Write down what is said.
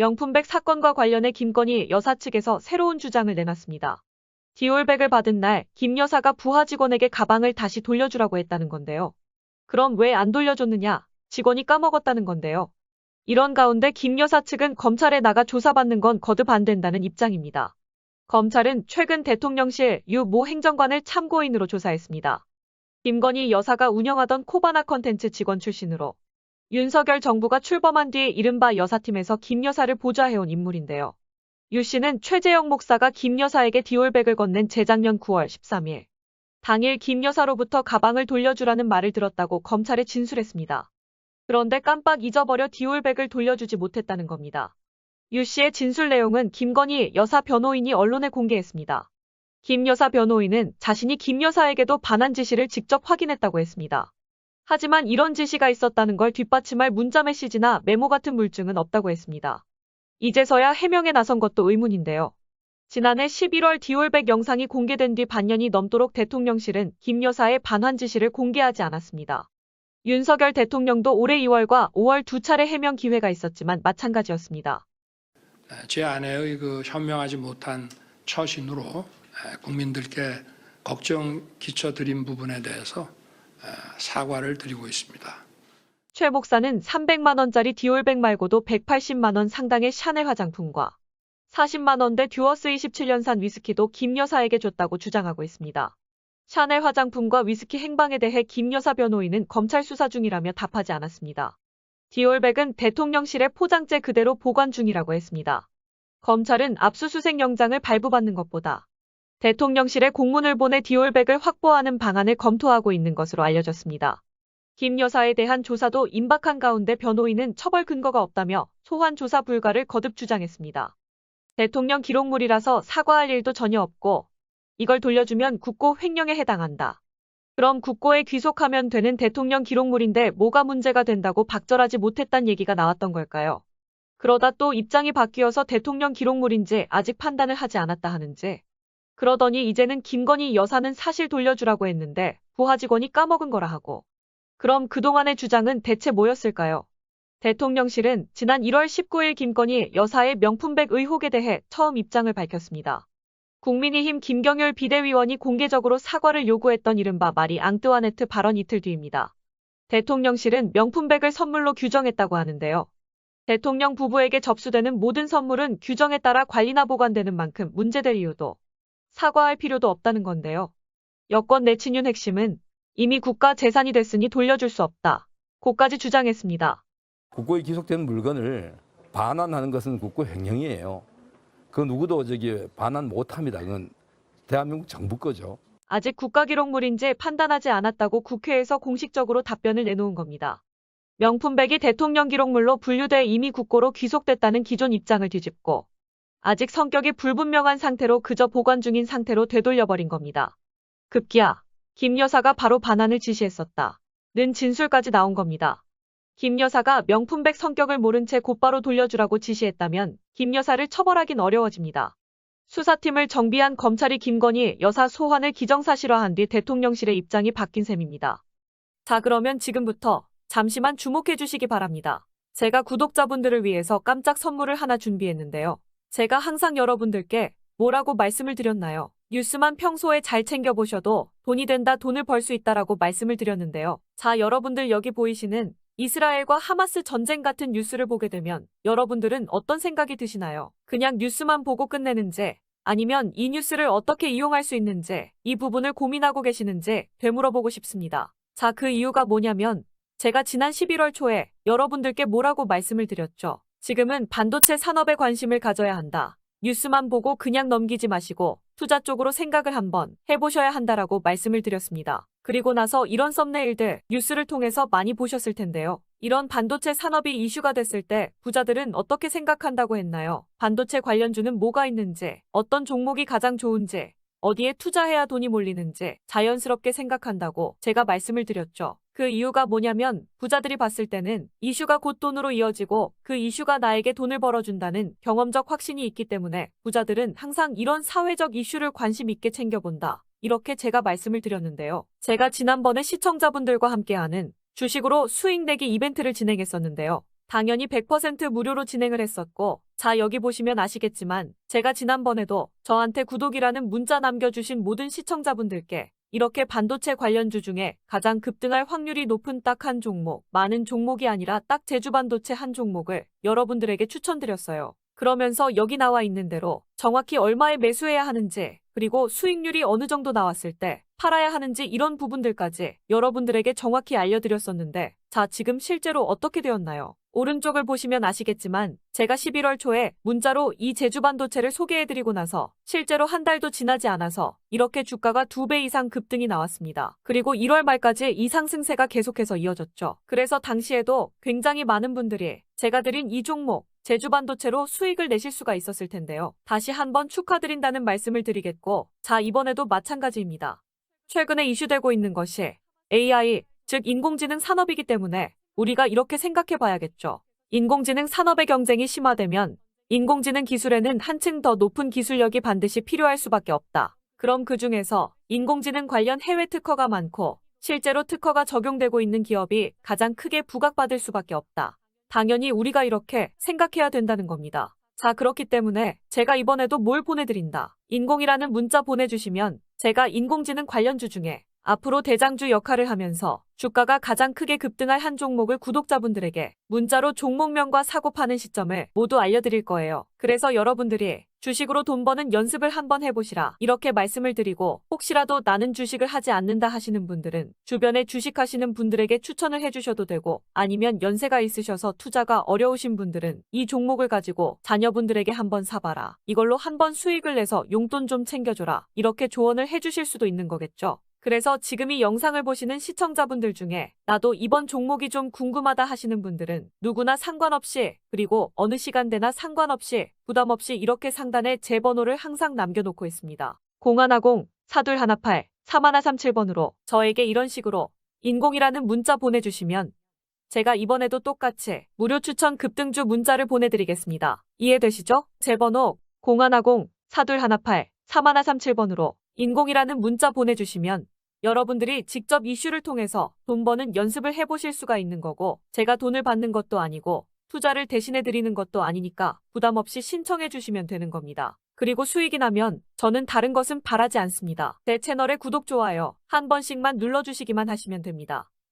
명품백 사건과 관련해 김건희 여사 측에서 새로운 주장을 내놨습니다. 디올백을 받은 날 김 여사가 부하 직원에게 가방을 다시 돌려주라고 했다는 건데요. 그럼 왜 안 돌려줬느냐? 직원이 까먹었다는 건데요. 이런 가운데 김 여사 측은 검찰에 나가 조사받는 건 거듭 안 된다는 입장입니다. 검찰은 최근 대통령실 유 모 행정관을 참고인으로 조사했습니다. 김건희 여사가 운영하던 코바나 컨텐츠 직원 출신으로 윤석열 정부가 출범한 뒤 이른바 여사팀에서 김 여사를 보좌해온 인물인데요. 유 씨는 최재형 목사가 김 여사에게 디올백을 건넨 재작년 9월 13일. 당일 김 여사로부터 가방을 돌려주라는 말을 들었다고 검찰에 진술했습니다. 그런데 깜빡 잊어버려 디올백을 돌려주지 못했다는 겁니다. 유 씨의 진술 내용은 김건희 여사 변호인이 언론에 공개했습니다. 김 여사 변호인은 자신이 김 여사에게도 반환 지시를 직접 확인했다고 했습니다. 하지만 이런 지시가 있었다는 걸 뒷받침할 문자 메시지나 메모 같은 물증은 없다고 했습니다. 이제서야 해명에 나선 것도 의문인데요. 지난해 11월 디올백 영상이 공개된 뒤 반년이 넘도록 대통령실은 김 여사의 반환 지시를 공개하지 않았습니다. 윤석열 대통령도 올해 2월과 5월 두 차례 해명 기회가 있었지만 마찬가지였습니다. 제 아내의 현명하지 못한 처신으로 국민들께 걱정 끼쳐드린 부분에 대해서 사과를 드리고 있습니다. 최 목사는 300만 원짜리 디올백 말고도 180만 원 상당의 샤넬 화장품과 40만 원대 듀어스 27년산 위스키도 김 여사에게 줬다고 주장하고 있습니다. 샤넬 화장품과 위스키 행방에 대해 김 여사 변호인은 검찰 수사 중이라며 답하지 않았습니다. 디올백은 대통령실의 포장재 그대로 보관 중이라고 했습니다. 검찰은 압수수색 영장을 발부받는 것보다 대통령실에 공문을 보내 디올백을 확보하는 방안을 검토하고 있는 것으로 알려졌습니다. 김 여사에 대한 조사도 임박한 가운데 변호인은 처벌 근거가 없다며 소환 조사 불가를 거듭 주장했습니다. 대통령 기록물이라서 사과할 일도 전혀 없고 이걸 돌려주면 국고 횡령에 해당한다. 그럼 국고에 귀속하면 되는 대통령 기록물인데 뭐가 문제가 된다고 박절하지 못했단 얘기가 나왔던 걸까요? 그러다 또 입장이 바뀌어서 대통령 기록물인지 아직 판단을 하지 않았다 하는지. 그러더니 이제는 김건희 여사는 사실 돌려주라고 했는데 부하 직원이 까먹은 거라 하고. 그럼 그동안의 주장은 대체 뭐였을까요? 대통령실은 지난 1월 19일 김건희 여사의 명품백 의혹에 대해 처음 입장을 밝혔습니다. 국민의힘 김경률 비대위원이 공개적으로 사과를 요구했던 이른바 마리 앙뜨와네트 발언 이틀 뒤입니다. 대통령실은 명품백을 선물로 규정했다고 하는데요. 대통령 부부에게 접수되는 모든 선물은 규정에 따라 관리나 보관되는 만큼 문제될 이유도 사과할 필요도 없다는 건데요. 여권 내친윤 핵심은 이미 국가 재산이 됐으니 돌려줄 수 없다. 고까지 주장했습니다. 국고에 기속된 물건을 반환하는 것은 국고 횡령이에요. 그 누구도 반환 못합니다. 그건 대한민국 정부 거죠. 아직 국가기록물인지 판단하지 않았다고 국회에서 공식적으로 답변을 내놓은 겁니다. 명품백이 대통령 기록물로 분류돼 이미 국고로 귀속됐다는 기존 입장을 뒤집고 아직 성격이 불분명한 상태로 그저 보관 중인 상태로 되돌려버린 겁니다. 급기야 김 여사가 바로 반환을 지시했었다는 진술까지 나온 겁니다. 김 여사가 명품백 성격을 모른 채 곧바로 돌려주라고 지시했다면 김 여사를 처벌하긴 어려워집니다. 수사팀을 정비한 검찰이 김건희 여사 소환을 기정사실화한 뒤 대통령실의 입장이 바뀐 셈입니다. 자, 그러면 지금부터 잠시만 주목해 주시기 바랍니다. 제가 구독자분들을 위해서 깜짝 선물을 하나 준비했는데요. 제가 항상 여러분들께 뭐라고 말씀을 드렸나요? 뉴스만 평소에 잘 챙겨보셔도 돈이 된다, 돈을 벌 수 있다라고 말씀을 드렸는데요. 자, 여러분들 여기 보이시는 이스라엘과 하마스 전쟁 같은 뉴스를 보게 되면 여러분들은 어떤 생각이 드시나요? 그냥 뉴스만 보고 끝내는지 아니면 이 뉴스를 어떻게 이용할 수 있는지 이 부분을 고민하고 계시는지 되물어보고 싶습니다. 자, 그 이유가 뭐냐면 제가 지난 11월 초에 여러분들께 뭐라고 말씀을 드렸죠. 지금은 반도체 산업에 관심을 가져야 한다. 뉴스만 보고 그냥 넘기지 마시고 투자 쪽으로 생각을 한번 해보셔야 한다라고 말씀을 드렸습니다. 그리고 나서 이런 썸네일들 뉴스를 통해서 많이 보셨을 텐데요. 이런 반도체 산업이 이슈가 됐을 때 부자들은 어떻게 생각한다고 했나요? 반도체 관련주는 뭐가 있는지, 어떤 종목이 가장 좋은지, 어디에 투자해야 돈이 몰리는지 자연스럽게 생각한다고 제가 말씀을 드렸죠. 그 이유가 뭐냐면 부자들이 봤을 때는 이슈가 곧 돈으로 이어지고 그 이슈가 나에게 돈을 벌어준다는 경험적 확신이 있기 때문에 부자들은 항상 이런 사회적 이슈를 관심 있게 챙겨본다. 이렇게 제가 말씀을 드렸는데요. 제가 지난번에 시청자분들과 함께하는 주식으로 수익 내기 이벤트를 진행했었는데요. 당연히 100% 무료로 진행을 했었고, 자, 여기 보시면 아시겠지만 제가 지난번에도 저한테 구독이라는 문자 남겨주신 모든 시청자분들께 이렇게 반도체 관련주 중에 가장 급등할 확률이 높은 딱 한 종목, 많은 종목이 아니라 딱 제주반도체 한 종목을 여러분들에게 추천드렸어요. 그러면서 여기 나와 있는 대로 정확히 얼마에 매수해야 하는지, 그리고 수익률이 어느 정도 나왔을 때 팔아야 하는지 이런 부분들까지 여러분들에게 정확히 알려드렸었는데, 자, 지금 실제로 어떻게 되었나요? 오른쪽을 보시면 아시겠지만 제가 11월 초에 문자로 이 제주반도체를 소개해드리고 나서 실제로 한 달도 지나지 않아서 이렇게 주가가 2배 이상 급등이 나왔습니다. 그리고 1월 말까지 이 상승세가 계속해서 이어졌죠. 그래서 당시에도 굉장히 많은 분들이 제가 드린 이 종목 제주반도체로 수익을 내실 수가 있었을 텐데요. 다시 한번 축하드린다는 말씀을 드리겠고, 자, 이번에도 마찬가지입니다. 최근에 이슈되고 있는 것이 AI, 즉 인공지능 산업이기 때문에 우리가 이렇게 생각해 봐야겠죠. 인공지능 산업의 경쟁이 심화되면 인공지능 기술에는 한층 더 높은 기술력이 반드시 필요할 수밖에 없다. 그럼 그 중에서 인공지능 관련 해외 특허가 많고 실제로 특허가 적용되고 있는 기업이 가장 크게 부각받을 수밖에 없다. 당연히 우리가 이렇게 생각해야 된다는 겁니다. 자, 그렇기 때문에 제가 이번에도 뭘 보내드린다. 인공이라는 문자 보내주시면 제가 인공지능 관련주 중에 앞으로 대장주 역할을 하면서 주가가 가장 크게 급등할 한 종목을 구독자분들에게 문자로 종목명과 사고 파는 시점을 모두 알려드릴 거예요. 그래서 여러분들이 주식으로 돈 버는 연습을 한번 해보시라, 이렇게 말씀을 드리고, 혹시라도 나는 주식을 하지 않는다 하시는 분들은 주변에 주식하시는 분들에게 추천을 해주셔도 되고, 아니면 연세가 있으셔서 투자가 어려우신 분들은 이 종목을 가지고 자녀분들에게 한번 사봐라, 이걸로 한번 수익을 내서 용돈 좀 챙겨줘라, 이렇게 조언을 해주실 수도 있는 거겠죠. 그래서 지금 이 영상을 보시는 시청자분들 중에 나도 이번 종목이 좀 궁금하다 하시는 분들은 누구나 상관없이, 그리고 어느 시간대나 상관없이 부담 없이 이렇게 상단에 제 번호를 항상 남겨놓고 있습니다. 0110-4218-3137번으로 저에게 이런 식으로 인공이라는 문자 보내주시면 제가 이번에도 똑같이 무료 추천 급등주 문자를 보내드리겠습니다. 이해되시죠? 제 번호 0110-4218-3137번으로 인공이라는 문자 보내주시면 여러분들이 직접 이슈를 통해서 돈 버는 연습을 해보실 수가 있는 거고, 제가 돈을 받는 것도 아니고 투자를 대신해 드리는 것도 아니니까 부담 없이 신청해 주시면 되는 겁니다. 그리고 수익이 나면 저는 다른 것은 바라지 않습니다. 제 채널의 구독, 좋아요 한 번씩만 눌러주시기만 하시면 됩니다.